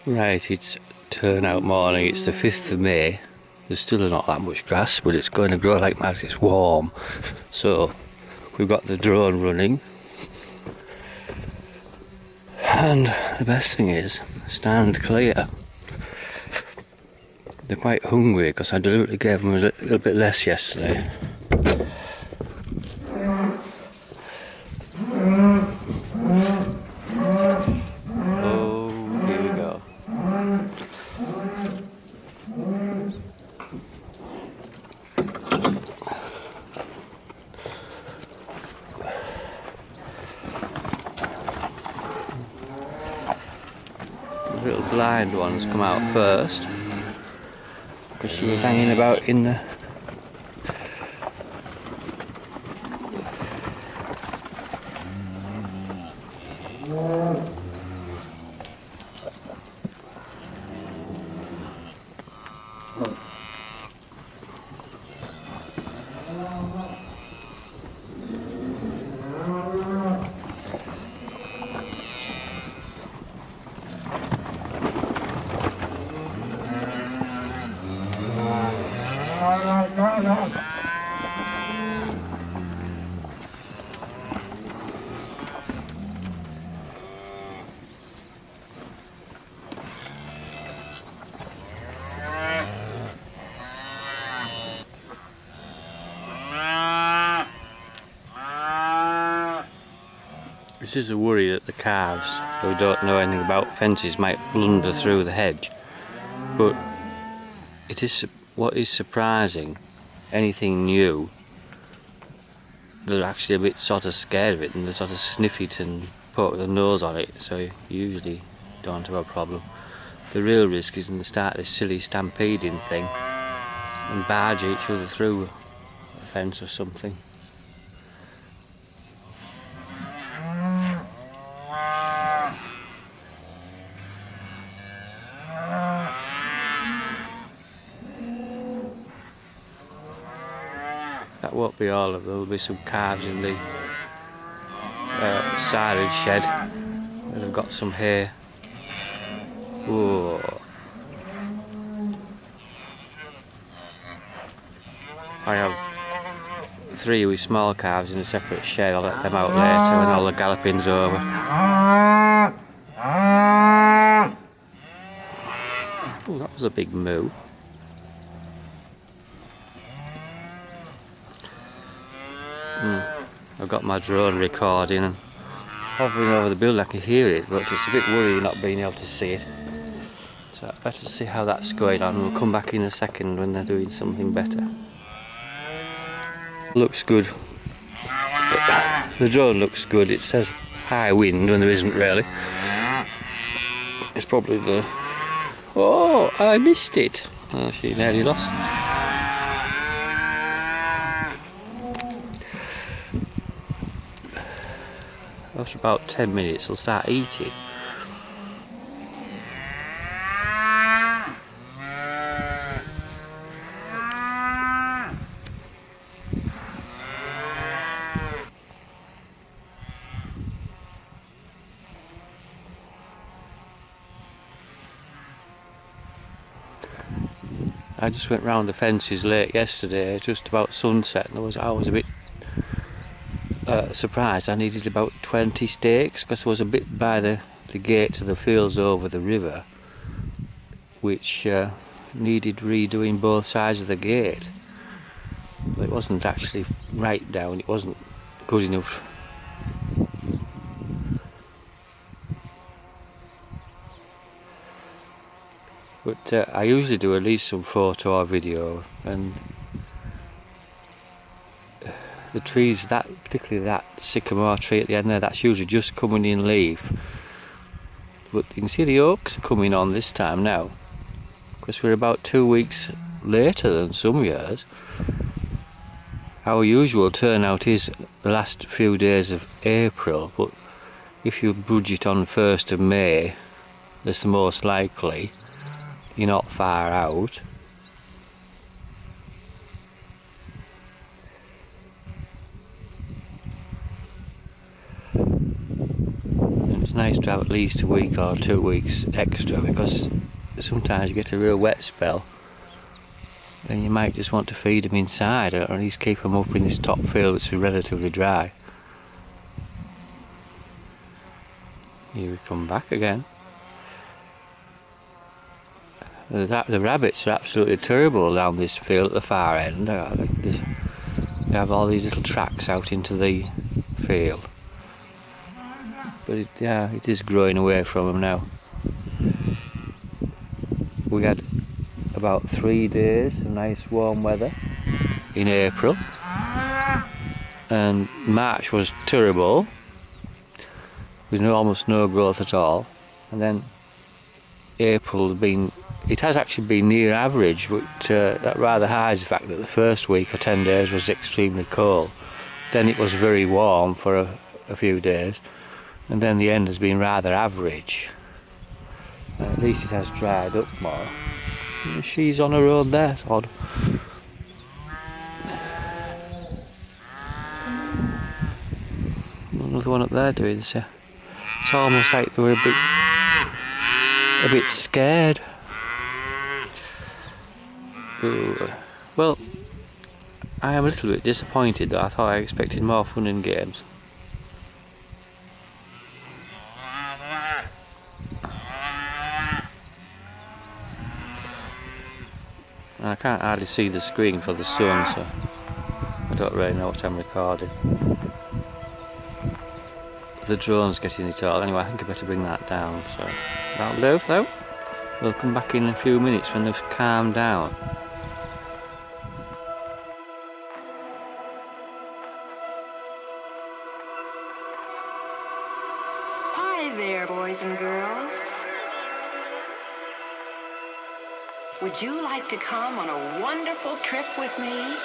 Right, it's turnout morning, it's the 5th of May. There's still not that much grass, but it's going to grow like mad. It's warm. So we've got the drone running. And the best thing is, stand clear. They're quite hungry because I deliberately gave them a little bit less yesterday. Oh, here we go. The little blind one's come out first because she was hanging about in the This is a worry that the calves, who don't know anything about fences, might blunder through the hedge. But it is what is surprising, anything new, they're actually a bit sort of scared of it and they sort of sniff it and poke their nose on it, so you usually don't have a problem. The real risk is when they start this silly stampeding thing and barge each other through a fence or something. That won't be all of them. There'll be some calves in the silage shed where they've got some hay. Whoa. I have 3 with small calves in a separate shed. I'll let them out later when all the galloping's over. Oh, that was a big moo. I've got my drone recording and it's hovering over the building. I can hear it, but it's a bit worrying not being able to see it. So I'd better see how that's going on. We'll come back in a second when they're doing something better. Looks good. The drone looks good. It says high wind when there isn't really. It's probably the... Oh, I missed it. Oh, she nearly lost it. After about 10 minutes they'll start eating. I just went round the fences late yesterday, just about sunset, and I was a bit surprised. I needed about 20 stakes because there was a bit by the gate to the fields over the river which needed redoing both sides of the gate. But it wasn't actually right down, it wasn't good enough. But I usually do at least some photo or video, and the trees, that particularly that sycamore tree at the end there, that's usually just coming in leaf. But you can see the oaks are coming on this time now, because we're about 2 weeks later than some years. Our usual turnout is the last few days of April, but if you budget on 1st of May, that's the most likely. You're not far out. And it's nice to have at least a week or 2 weeks extra, because sometimes you get a real wet spell and you might just want to feed them inside, or at least keep them up in this top field which is relatively dry. Here we come back again. The rabbits are absolutely terrible down this field at the far end. They have all these little tracks out into the field. But it is growing away from them now. We had about 3 days of nice warm weather in April, and March was terrible with almost no growth at all, and then April has actually been near average, but that rather hides the fact that the first week or 10 days was extremely cold. Then it was very warm for a few days, and then the end has been rather average. At least it has dried up more. She's on her own there, it's odd. Another one up there doing this. It's almost like they were a bit scared. Ooh. Well, I am a little bit disappointed though. I thought I expected more fun and games. And I can't hardly see the screen for the sun, so I don't really know what I'm recording. The drone's getting it all. Anyway, I think I better bring that down, so that'll do though. We'll come back in a few minutes when they've calmed down. Hi there, boys and girls. Would you like to come on a wonderful trip with me?